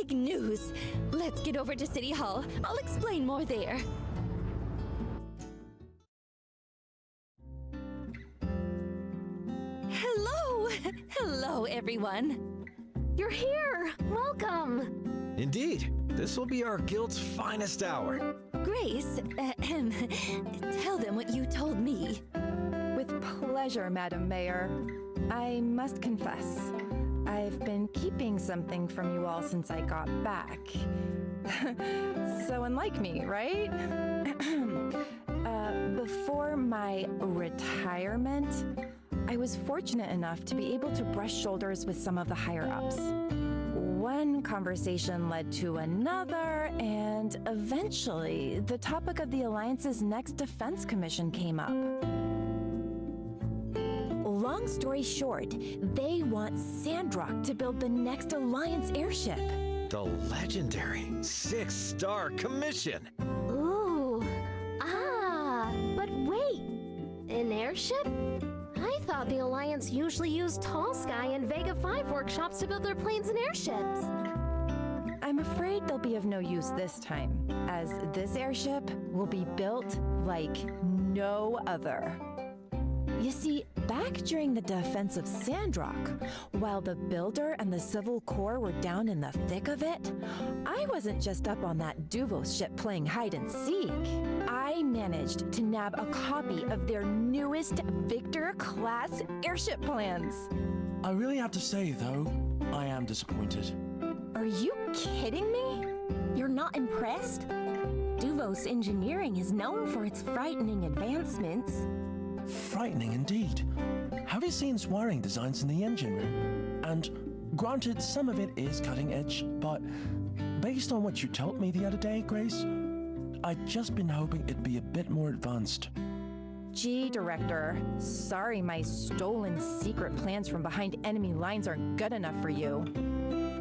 Big news! Let's get over to City Hall. I'll explain more there. Hello! Hello, everyone. You're here! Welcome! Indeed, this will be our guild's finest hour. Grace, tell them what you told me. With pleasure, Madam Mayor. I must confess, I've been keeping something from you all since I got back. So unlike me, right? Before my retirement, I was fortunate enough to be able to brush shoulders with some of the higher-ups. One conversation led to another, and eventually, the topic of the Alliance's next defense commission came up. Long story short, they want Sandrock to build the next Alliance airship. The legendary 6-star commission. Ooh. But wait. An airship? I thought the Alliance usually used Tall Sky and Vega 5 workshops to build their planes and airships. I'm afraid they'll be of no use this time, as this airship will be built like no other. You see, back during the defense of Sandrock, while the Builder and the Civil Corps were down in the thick of it, I wasn't just up on that Duvos ship playing hide and seek. I managed to nab a copy of their newest Victor-class airship plans. I really have to say, though, I am disappointed. Are you kidding me? You're not impressed? Duvos engineering is known for its frightening advancements. Frightening indeed. Have you seen its wiring designs in the engine room? And granted, some of it is cutting edge, but based on what you told me the other day, Grace, I'd just been hoping it'd be a bit more advanced. Gee, Director, sorry my stolen secret plans from behind enemy lines aren't good enough for you.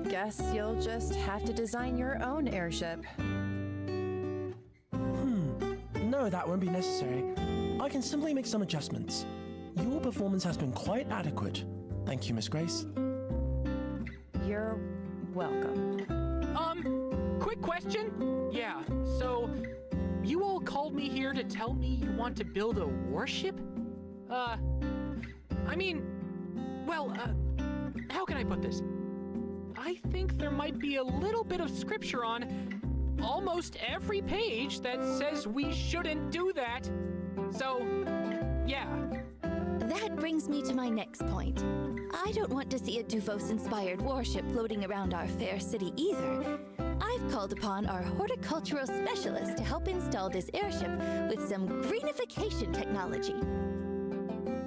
Guess you'll just have to design your own airship. No, that won't be necessary. I can simply make some adjustments. Your performance has been quite adequate. Thank you, Miss Grace. You're welcome. Quick question? Yeah, so you all called me here to tell me you want to build a warship? How can I put this? I think there might be a little bit of scripture on almost every page that says we shouldn't do that. So, yeah. That brings me to my next point. I don't want to see a Duvos-inspired warship floating around our fair city either. I've called upon our horticultural specialist to help install this airship with some greenification technology.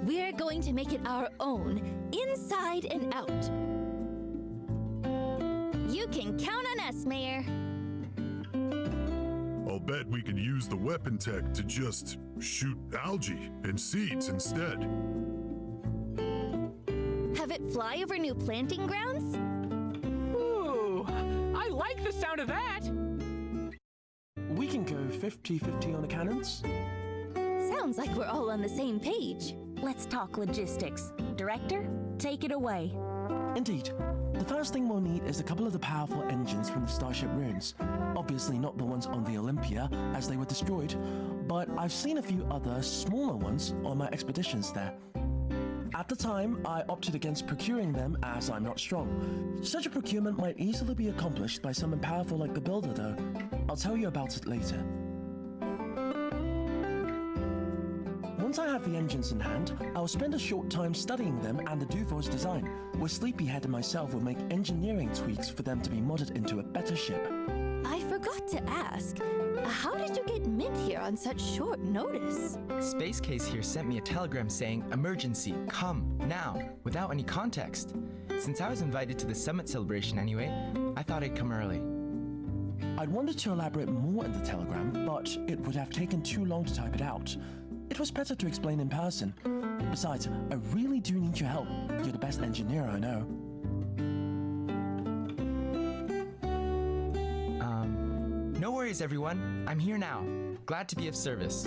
We're going to make it our own, inside and out. You can count on us, Mayor. I'll bet we can use the weapon tech to just shoot algae and seeds instead. Have it fly over new planting grounds? Ooh, I like the sound of that. We can go 50-50 on the cannons. Sounds like we're all on the same page. Let's talk logistics. Director, take it away. Indeed. The first thing we'll need is a couple of the powerful engines from the Starship ruins. Obviously not the ones on the Olympia, as they were destroyed, but I've seen a few other smaller ones on my expeditions there. At the time, I opted against procuring them as I'm not strong. Such a procurement might easily be accomplished by someone powerful like the Builder, though. I'll tell you about it later. Once I have the engines in hand, I'll spend a short time studying them and the Duvos design, where Sleepyhead and myself will make engineering tweaks for them to be modded into a better ship. I forgot to ask, how did you get Mint here on such short notice? Space Case here sent me a telegram saying, "Emergency, come, now," without any context. Since I was invited to the summit celebration anyway, I thought I'd come early. I'd wanted to elaborate more in the telegram, but it would have taken too long to type it out. It was better to explain in person. Besides, I really do need your help. You're the best engineer I know. No worries worries, everyone. I'm here now. Glad to be of service.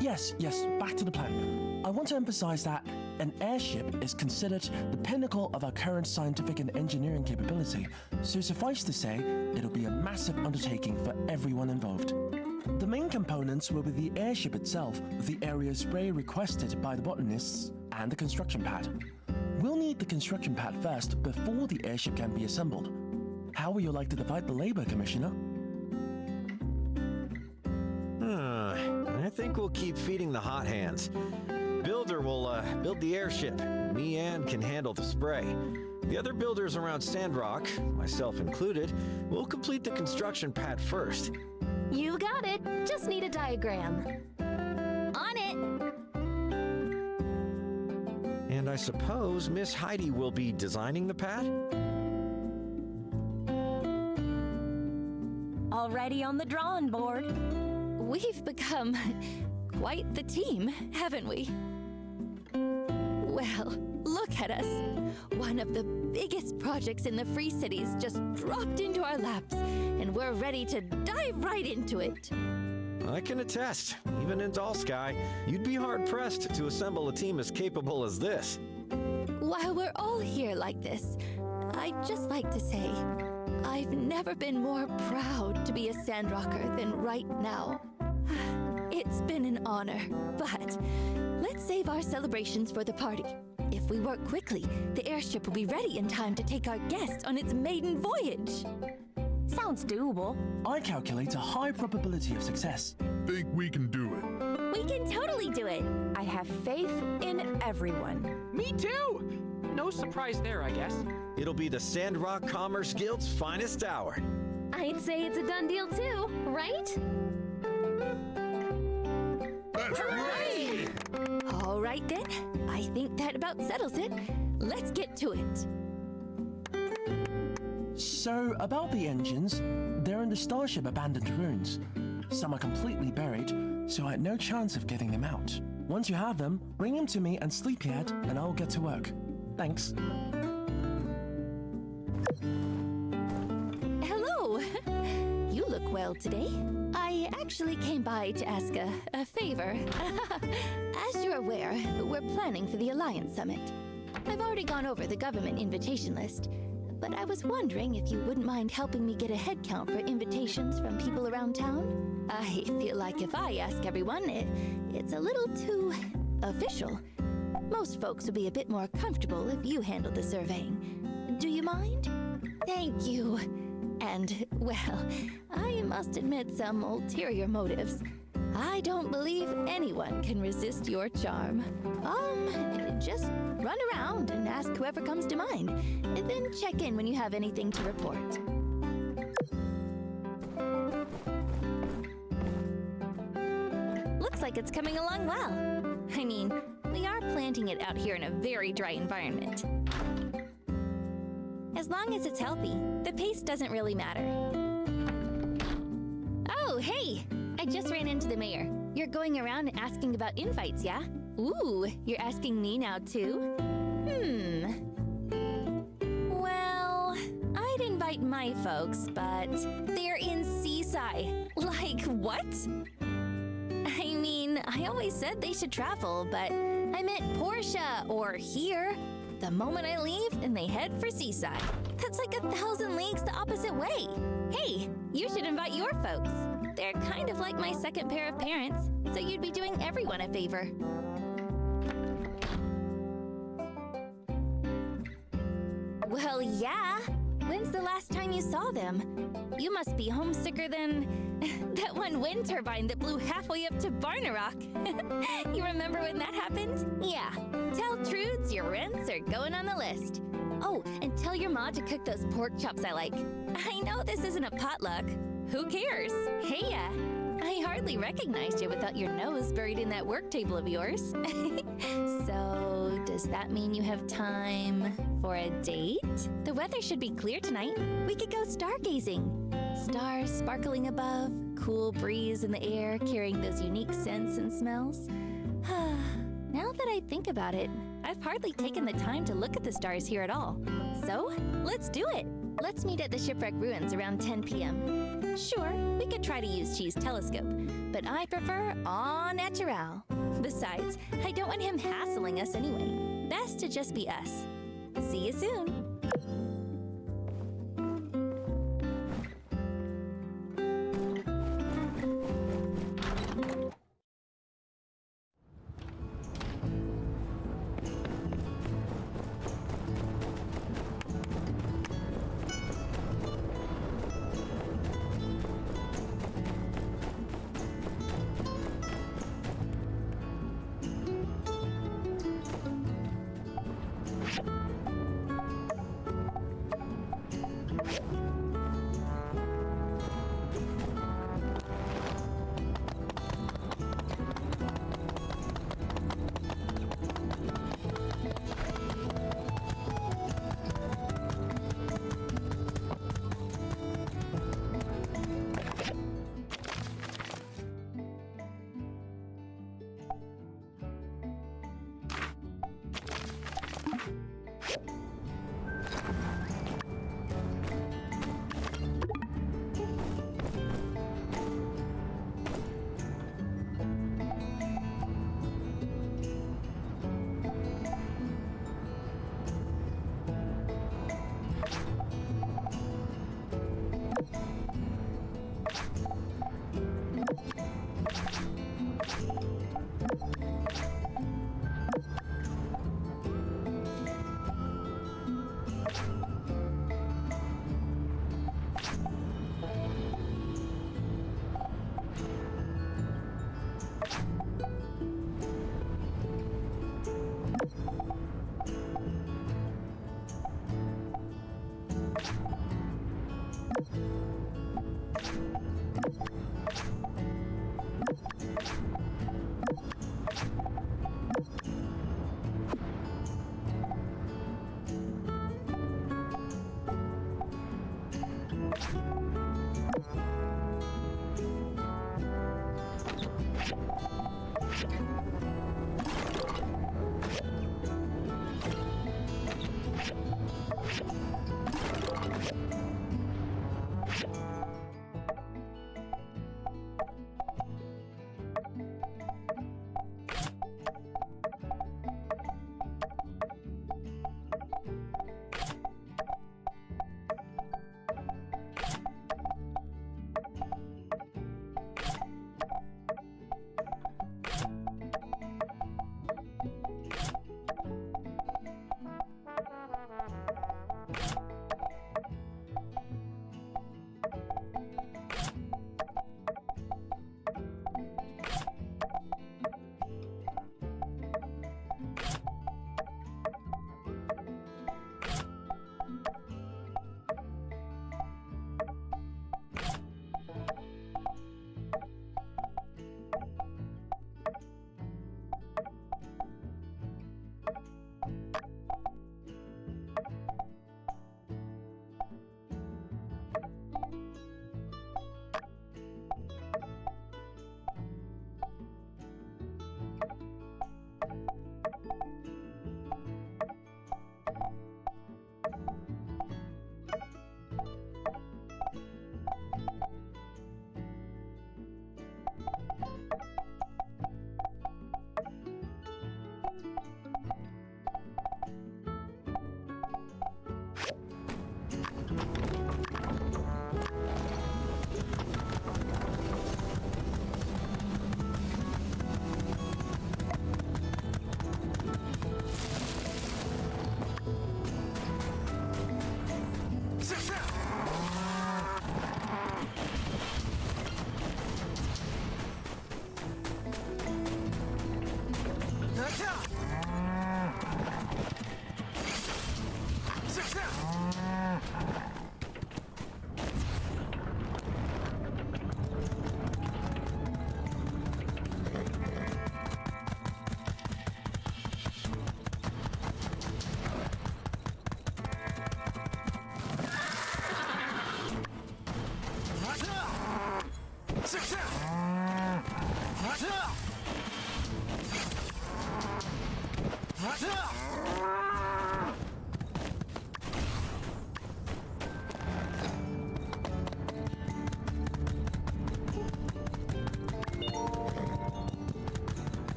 Yes, back to the plan. I want to emphasize that an airship is considered the pinnacle of our current scientific and engineering capability, so suffice to say, it'll be a massive undertaking for everyone involved. The main components will be the airship itself, the area spray requested by the botanists, and the construction pad. We'll need the construction pad first before the airship can be assembled. How would you like to divide the labor, Commissioner? I think we'll keep feeding the hot hands. Builder will build the airship. Me and can handle the spray. The other builders around Sandrock, myself included, will complete the construction pad first. You got it. Just need a diagram. On it! And I suppose Miss Heidi will be designing the pad? Already on the drawing board. We've become quite the team, haven't we? Well, look at us. One of the biggest projects in the Free Cities just dropped into our laps, and we're ready to dive right into it. I can attest, even in Dull Sky, you'd be hard-pressed to assemble a team as capable as this. While we're all here like this, I'd just like to say, I've never been more proud to be a Sandrocker than right now. It's been an honor, but let's save our celebrations for the party. If we work quickly, the airship will be ready in time to take our guest on its maiden voyage. Sounds doable. I calculate a high probability of success. Think we can do it. We can totally do it. I have faith in everyone. Me too! No surprise there, I guess. It'll be the Sandrock Commerce Guild's finest hour. I'd say it's a done deal too, right? That's right! All right then, I think that about settles it. Let's get to it. So, about the engines, they're in the Starship abandoned ruins. Some are completely buried, so I had no chance of getting them out. Once you have them, bring them to me and Sleepyhead, and I'll get to work. Thanks. Hello. You look well today. I actually came by to ask a favor. As you're aware, we're planning for the Alliance Summit. I've already gone over the government invitation list, but I was wondering if you wouldn't mind helping me get a head count for invitations from people around town. I feel like if I ask everyone, it's a little too official. Most folks would be a bit more comfortable if you handled the surveying. Do you mind? Thank you. And, well, I must admit some ulterior motives. I don't believe anyone can resist your charm. Just run around and ask whoever comes to mind, and then check in when you have anything to report. Looks like it's coming along well. I mean, we are planting it out here in a very dry environment. As long as it's healthy, the pace doesn't really matter. Oh, hey! I just ran into the mayor. You're going around and asking about invites, yeah? Ooh, you're asking me now too? Well, I'd invite my folks, but they're in Seaside. Like, what? I mean, I always said they should travel, but I meant Portia or here. The moment I leave, and they head for Seaside. That's like 1,000 leagues the opposite way. Hey, you should invite your folks. They're kind of like my second pair of parents, so you'd be doing everyone a favor. Well, yeah. When's the last time you saw them? You must be homesicker than that one wind turbine that blew halfway up to Barnarock. You remember when that happened? Yeah. Tell Trudes your rents are going on the list. Oh, and tell your ma to cook those pork chops I like. I know this isn't a potluck. Who cares? Hey, I hardly recognized you without your nose buried in that work table of yours. So, does that mean you have time for a date? The weather should be clear tonight. We could go stargazing. Stars sparkling above, cool breeze in the air carrying those unique scents and smells. Now that I think about it, I've hardly taken the time to look at the stars here at all. So, let's do it. Let's meet at the shipwreck ruins around 10 p.m. Sure, we could try to use Chi's telescope, but I prefer au natural. Besides, I don't want him hassling us anyway. Best to just be us. See you soon.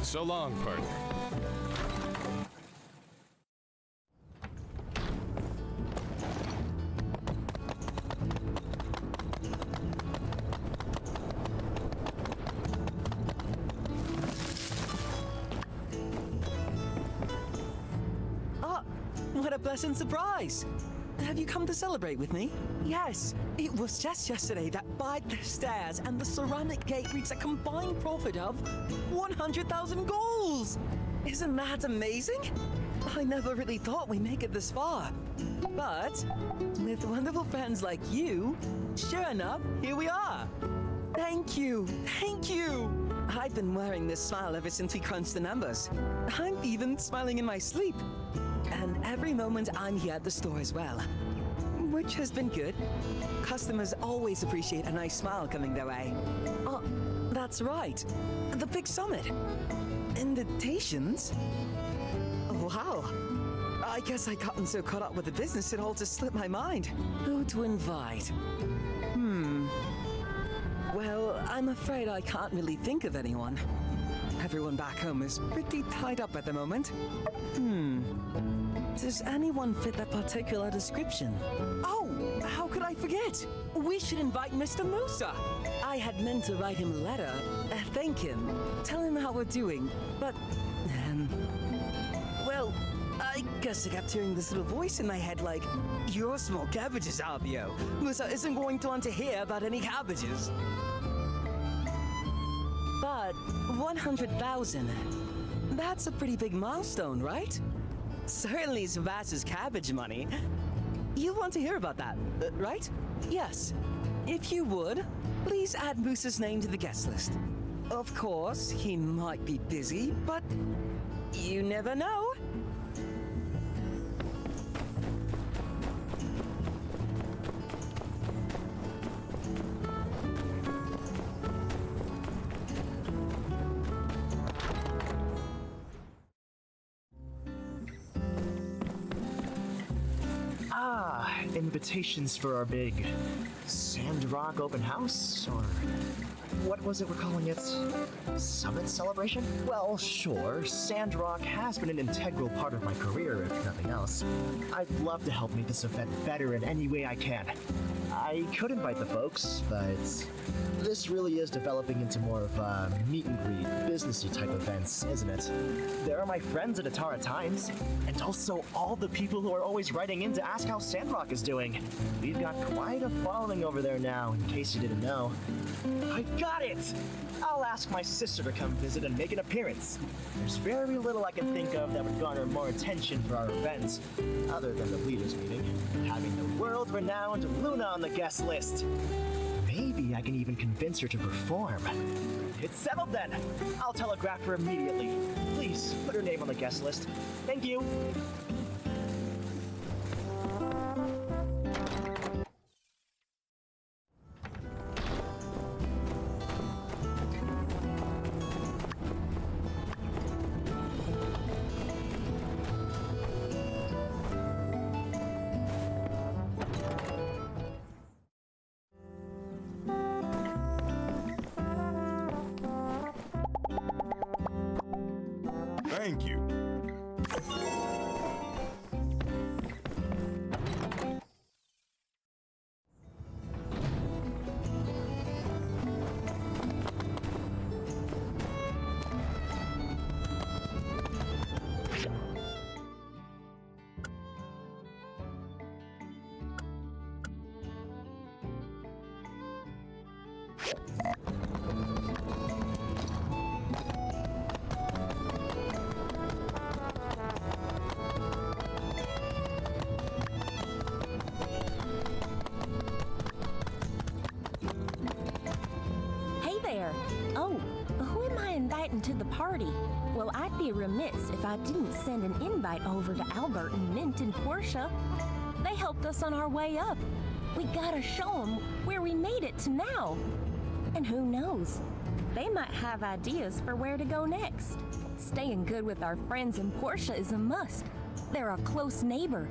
So long, partner. Ah, what a pleasant surprise! Have you come to celebrate with me? Yes, it was just yesterday that Bide the Stairs and the Ceramic Gate reached a combined profit of 100,000 goals! Isn't that amazing? I never really thought we'd make it this far. But with wonderful friends like you, sure enough, here we are. Thank you, thank you! I've been wearing this smile ever since we crunched the numbers. I'm even smiling in my sleep. And every moment I'm here at the store as well, which has been good. Customers always appreciate a nice smile coming their way. Oh, that's right. The big summit. Invitations? Wow. I guess I gotten so caught up with the business it all just slipped my mind. Who to invite? Well, I'm afraid I can't really think of anyone. Everyone back home is pretty tied up at the moment. Does anyone fit that particular description? Oh, how could I forget? We should invite Mr. Musa. I had meant to write him a letter, thank him, tell him how we're doing, but, well, I guess I kept hearing this little voice in my head like, "You're small cabbages, Albio. Musa isn't going to want to hear about any cabbages." But 100,000, that's a pretty big milestone, right? Certainly as vast as cabbage money. You'll want to hear about that, right? Yes. If you would, please add Musa's name to the guest list. Of course, he might be busy, but you never know. Invitations for our big Sandrock open house, or what was it we're calling it? Summit celebration? Well, sure, Sandrock has been an integral part of my career, if nothing else. I'd love to help make this event better in any way I can. I could invite the folks, but this really is developing into more of a meet and greet, businessy type events, isn't it? There are my friends at Atara Times, and also all the people who are always writing in to ask how Sandrock is doing. We've got quite a following over there now, in case you didn't know. I've got it! I'll ask my sister to come visit and make an appearance. There's very little I can think of that would garner more attention for our event, other than the leaders meeting, having the world-renowned Luna on the guest list. Maybe I can even convince her to perform. It's settled then. I'll telegraph her immediately. Please put her name on the guest list. Thank you. Thank you. Hey there. Oh, who am I inviting to the party? Well, I'd be remiss if I didn't send an invite over to Albert and Mint and Portia. They helped us on our way up. We gotta show them where we made it to now. And who knows? They might have ideas for where to go next. Staying good with our friends and Portia is a must. They're a close neighbor.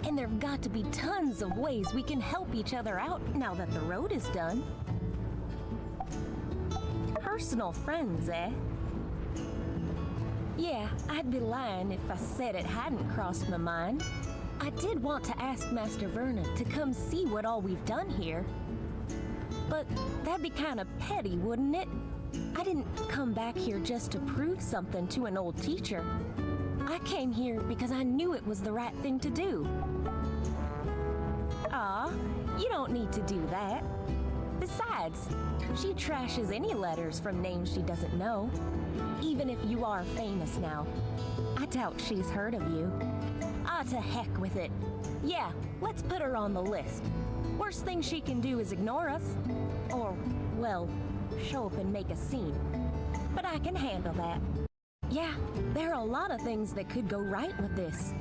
And there've got to be tons of ways we can help each other out now that the road is done. Personal friends, eh? Yeah, I'd be lying if I said it hadn't crossed my mind. I did want to ask Master Vernon to come see what all we've done here. But that'd be kind of petty, wouldn't it? I didn't come back here just to prove something to an old teacher. I came here because I knew it was the right thing to do. Aw, you don't need to do that. Besides, she trashes any letters from names she doesn't know. Even if you are famous now, I doubt she's heard of you. Ah, to heck with it. Yeah, let's put her on the list. Worst thing she can do is ignore us. Or, well, show up and make a scene. But I can handle that. Yeah, there are a lot of things that could go right with this.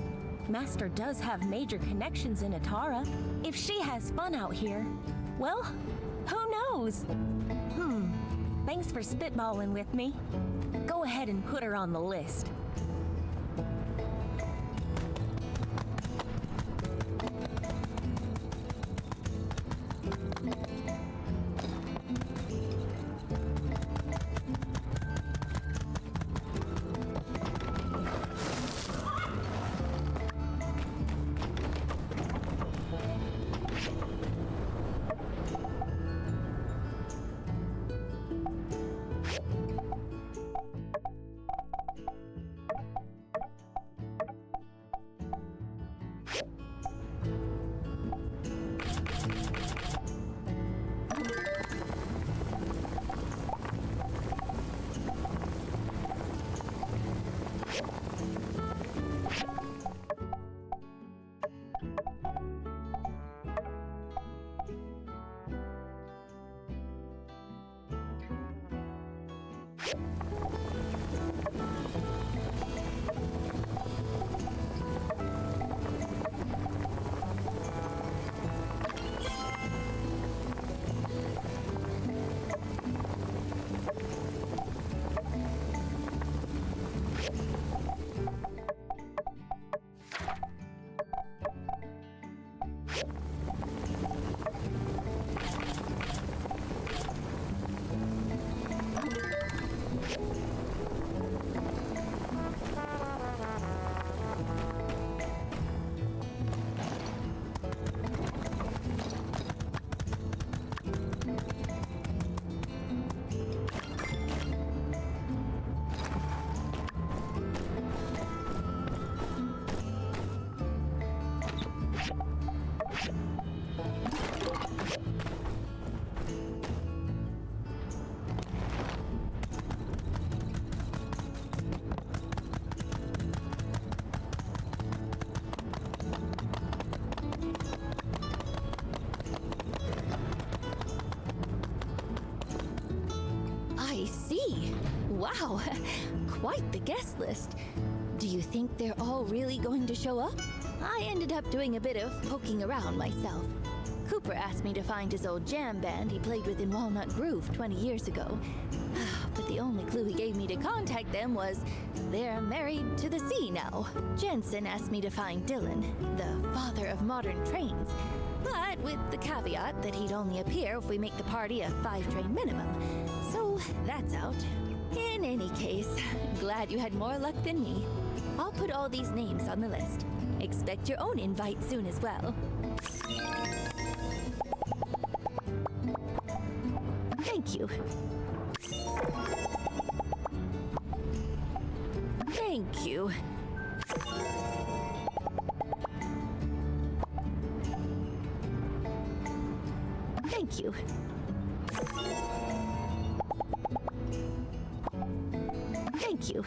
Master does have major connections in Atara. If she has fun out here, well, who knows? Thanks for spitballing with me. Go ahead and put her on the list. I see. Wow, quite the guest list. Do you think they're all really going to show up? I ended up doing a bit of poking around myself. Cooper asked me to find his old jam band he played with in Walnut Grove 20 years ago. But the only clue he gave me to contact them was they're married to the sea now. Jensen asked me to find Dylan, the father of modern trains, but with the caveat that he'd only appear if we make the party a 5-train minimum. So that's out. In any case, glad glad you had more luck than me. I'll put all these names on the list. Expect your own invite soon as well. Thank you. Thank you. Thank you. Thank you.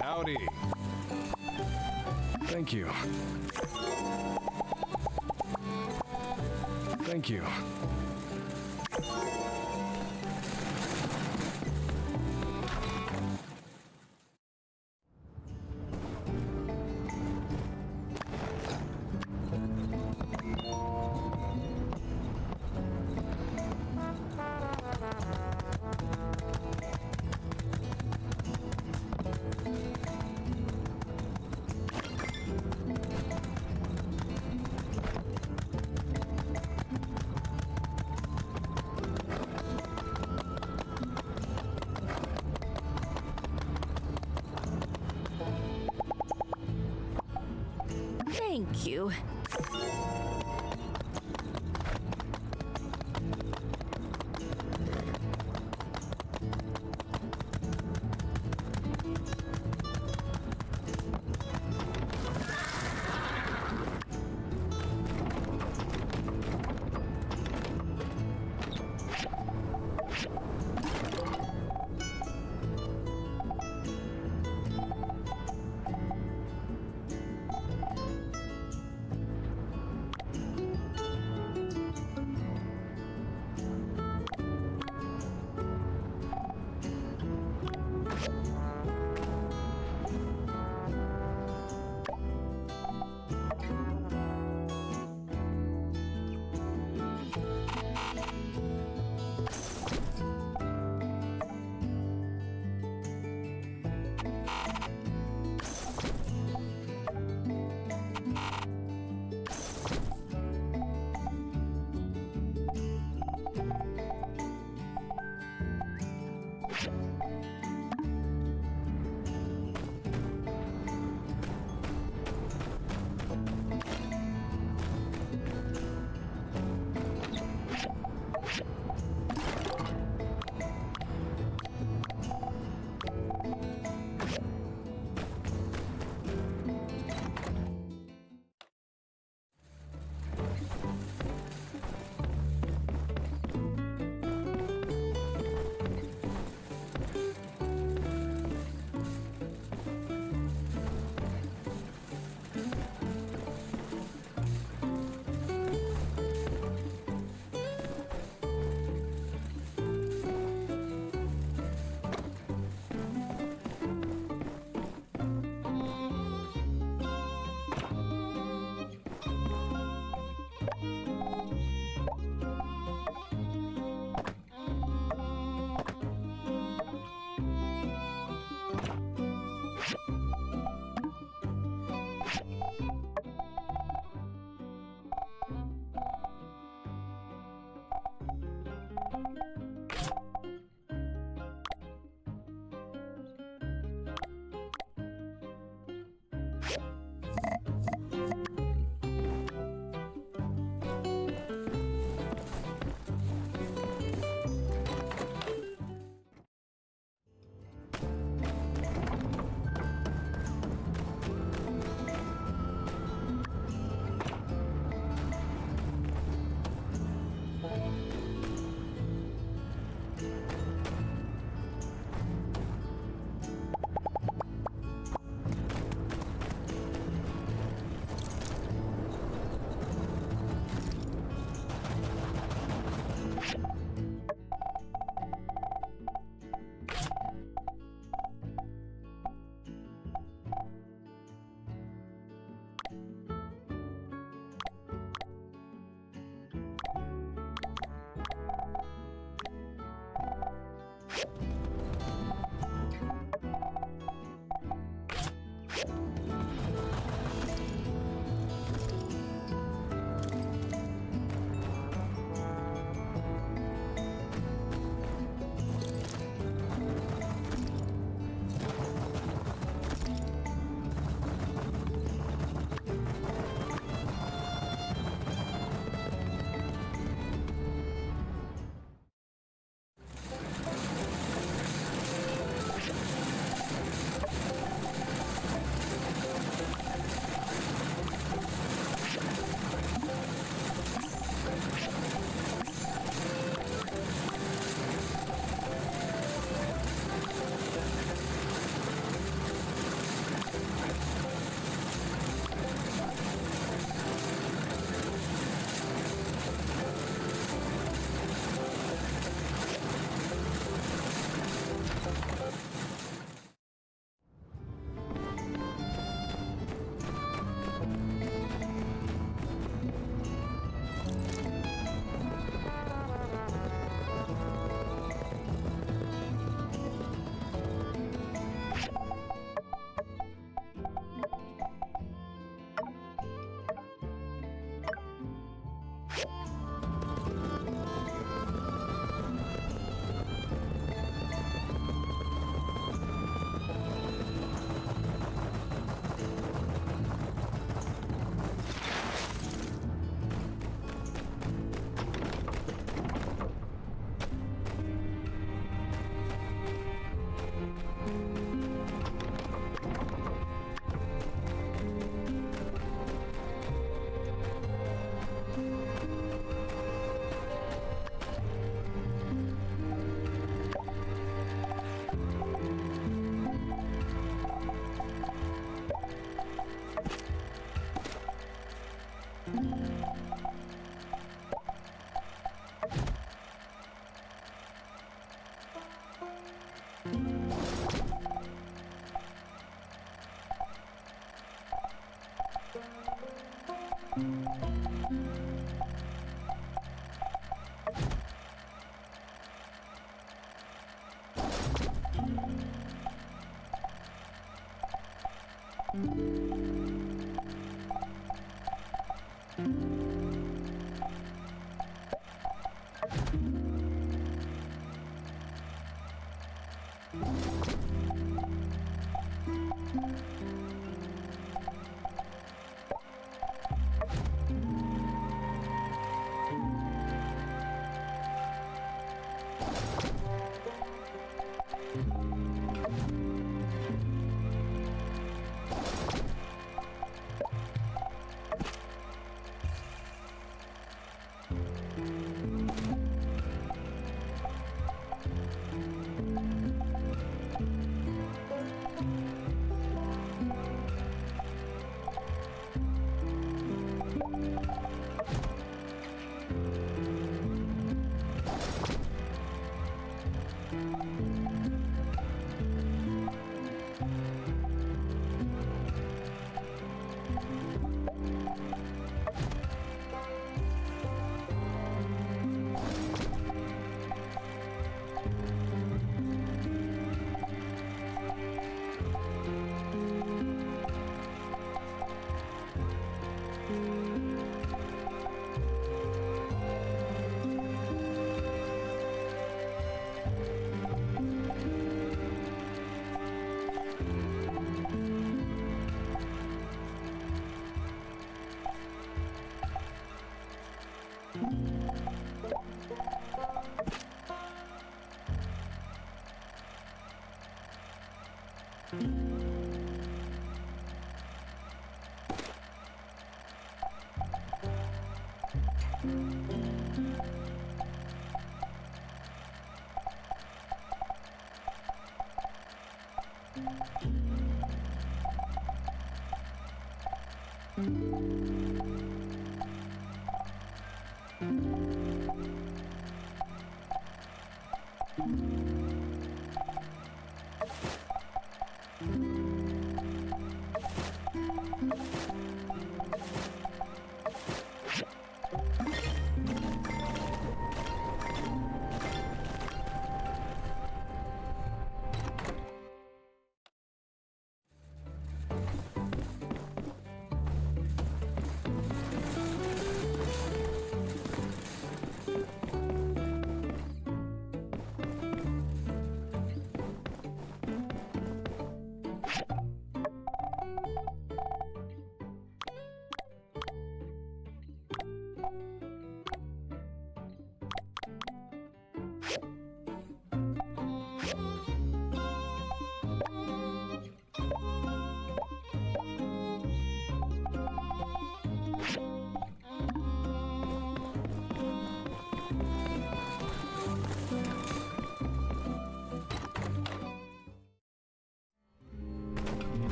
Howdy. Thank you. Thank you. Thank you.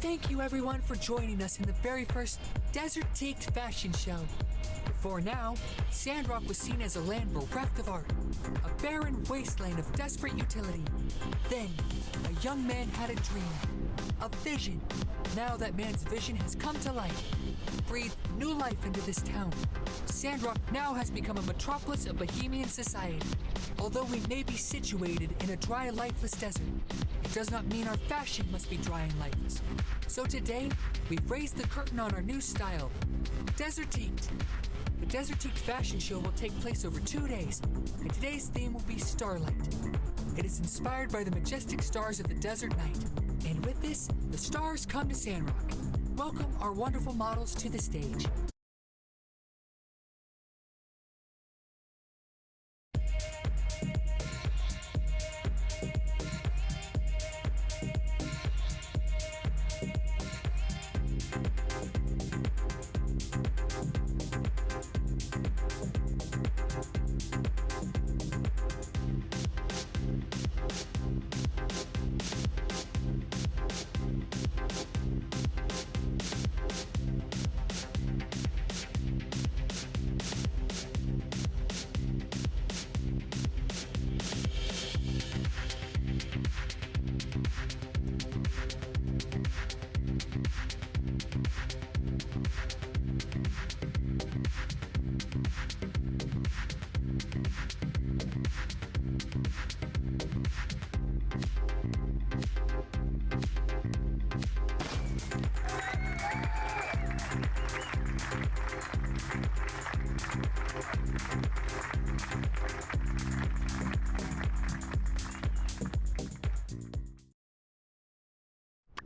Thank you everyone for joining us in the very first Desert Taked fashion show. Before now, Sandrock was seen as a land bereft of art, a barren wasteland of desperate utility. Then, a young man had a dream, a vision. Now that man's vision has come to life, breathed new life into this town. Sandrock now has become a metropolis of Bohemian society. Although we may be situated in a dry, lifeless desert, it does not mean our fashion must be dry and lifeless. So today, we've raised the curtain on our new style, Desert Taked. The Desert Taked fashion show will take place over 2 days, and today's theme will be Starlight. It is inspired by the majestic stars of the desert night. And with this, the stars come to Sandrock. Welcome our wonderful models to the stage.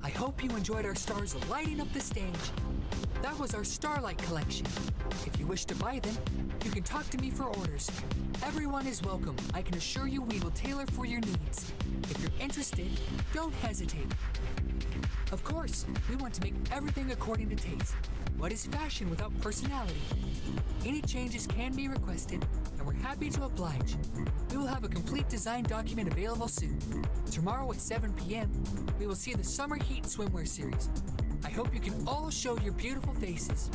I hope you enjoyed our stars lighting up the stage. That was our Starlight collection. If you wish to buy them, you can talk to me for orders. Everyone is welcome. I can assure you we will tailor for your needs. If you're interested, don't hesitate. Of course, we want to make everything according to taste. What is fashion without personality? Any changes can be requested, and we're happy to oblige. We will have a complete design document available soon. Tomorrow at 7 p.m., we will see the Summer Heat Swimwear Series. I hope you can all show your beautiful faces.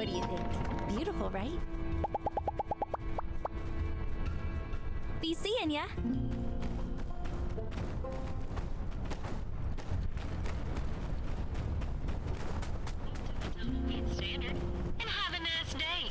What do you think? Beautiful, right? Be seeing ya! Standard, and have a nice day.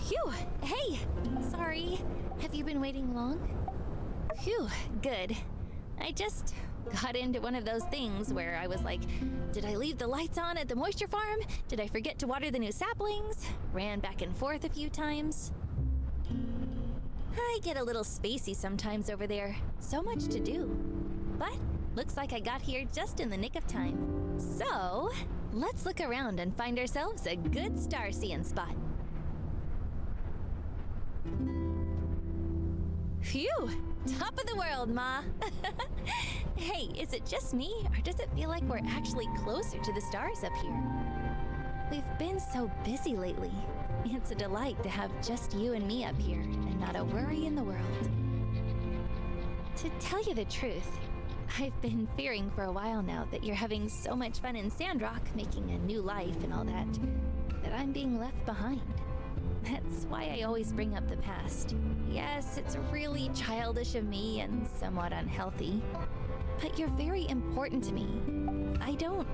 Phew! Hey! Sorry. Have you been waiting long? Phew, good. I just got into one of those things where I was like, did I leave the lights on at the moisture farm? Did I forget to water the new saplings? Ran back and forth a few times. I get a little spacey sometimes over there. So much to do. But looks like I got here just in the nick of time. So, let's look around and find ourselves a good star-seeing spot. Phew! Top of the world, Ma! Hey, is it just me, or does it feel like we're actually closer to the stars up here? We've been so busy lately. It's a delight to have just you and me up here, and not a worry in the world. To tell you the truth, I've been fearing for a while now that you're having so much fun in Sandrock, making a new life and all that, that I'm being left behind. That's why I always bring up the past. Yes, it's really childish of me and somewhat unhealthy, but you're very important to me. I don't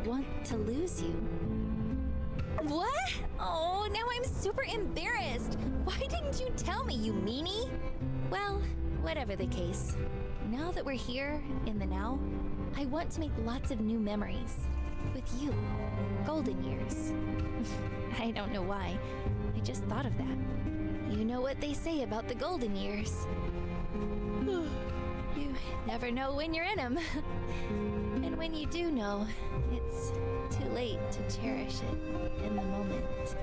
want to lose you. What? Oh, now I'm super embarrassed. Why didn't you tell me, you meanie? Well, whatever the case, now that we're here in the now, I want to make lots of new memories. With you. Golden years. I don't know why. I just thought of that. You know what they say about the golden years. You never know when you're in them. And when you do know, it's too late to cherish it in the moment.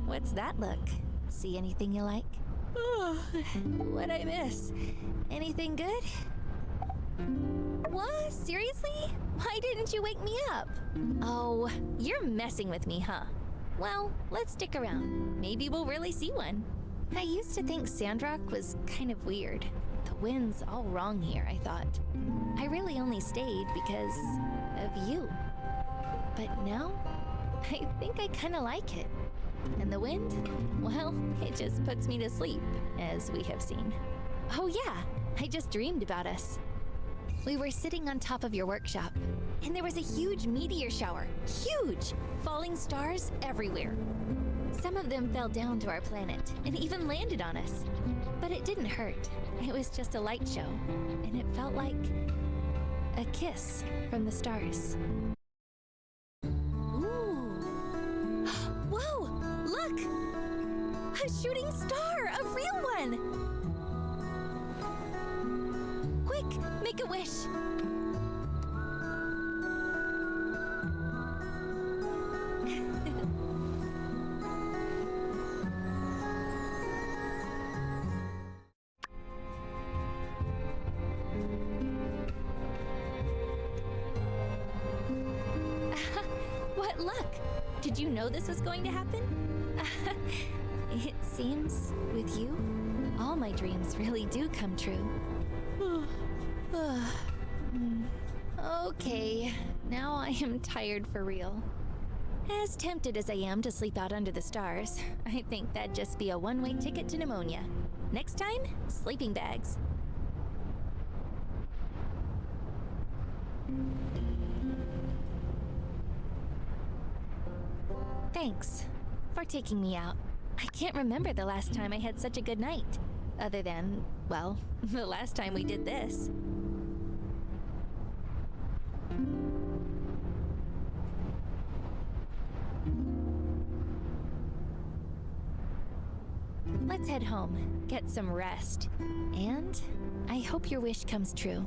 What's that look? See anything you like? Oh, what'd I miss? Anything good? What? Seriously? Why didn't you wake me up? Oh, you're messing with me, huh? Well, let's stick around. Maybe we'll really see one. I used to think Sandrock was kind of weird. The wind's all wrong here, I thought. I really only stayed because of you. But now, I think I kind of like it. And the wind? Well, it just puts me to sleep, as we have seen. Oh yeah, I just dreamed about us. We were sitting on top of your workshop, and there was a huge meteor shower. Huge! Falling stars everywhere. Some of them fell down to our planet and even landed on us. But it didn't hurt. It was just a light show, and it felt like a kiss from the stars. Ooh. Whoa! Look! A shooting star! A real one! Quick, make a wish! What luck! Did you know this was going to happen? It seems, with you, all my dreams really do come true. Okay, now I am tired for real. As tempted as I am to sleep out under the stars, I think that'd just be a one-way ticket to pneumonia. Next time, sleeping bags. Thanks for taking me out. I can't remember the last time I had such a good night. Other than, well, the last time we did this. Let's head home, get some rest, and I hope your wish comes true.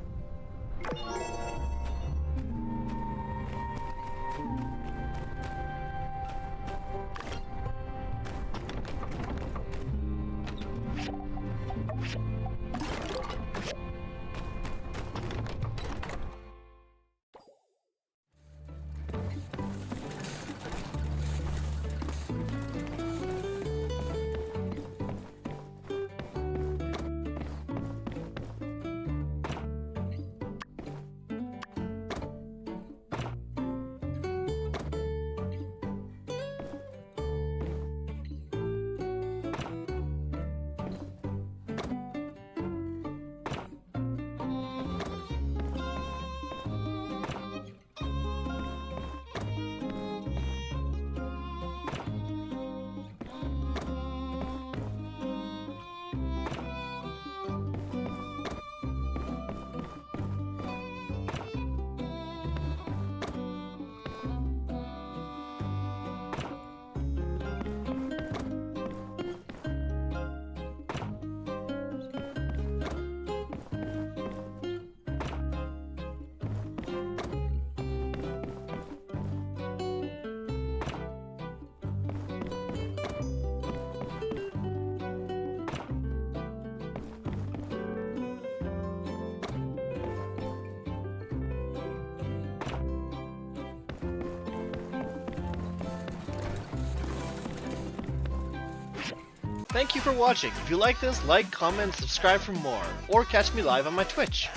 Thank you for watching. If you like this, like, comment, and subscribe for more, or catch me live on my Twitch.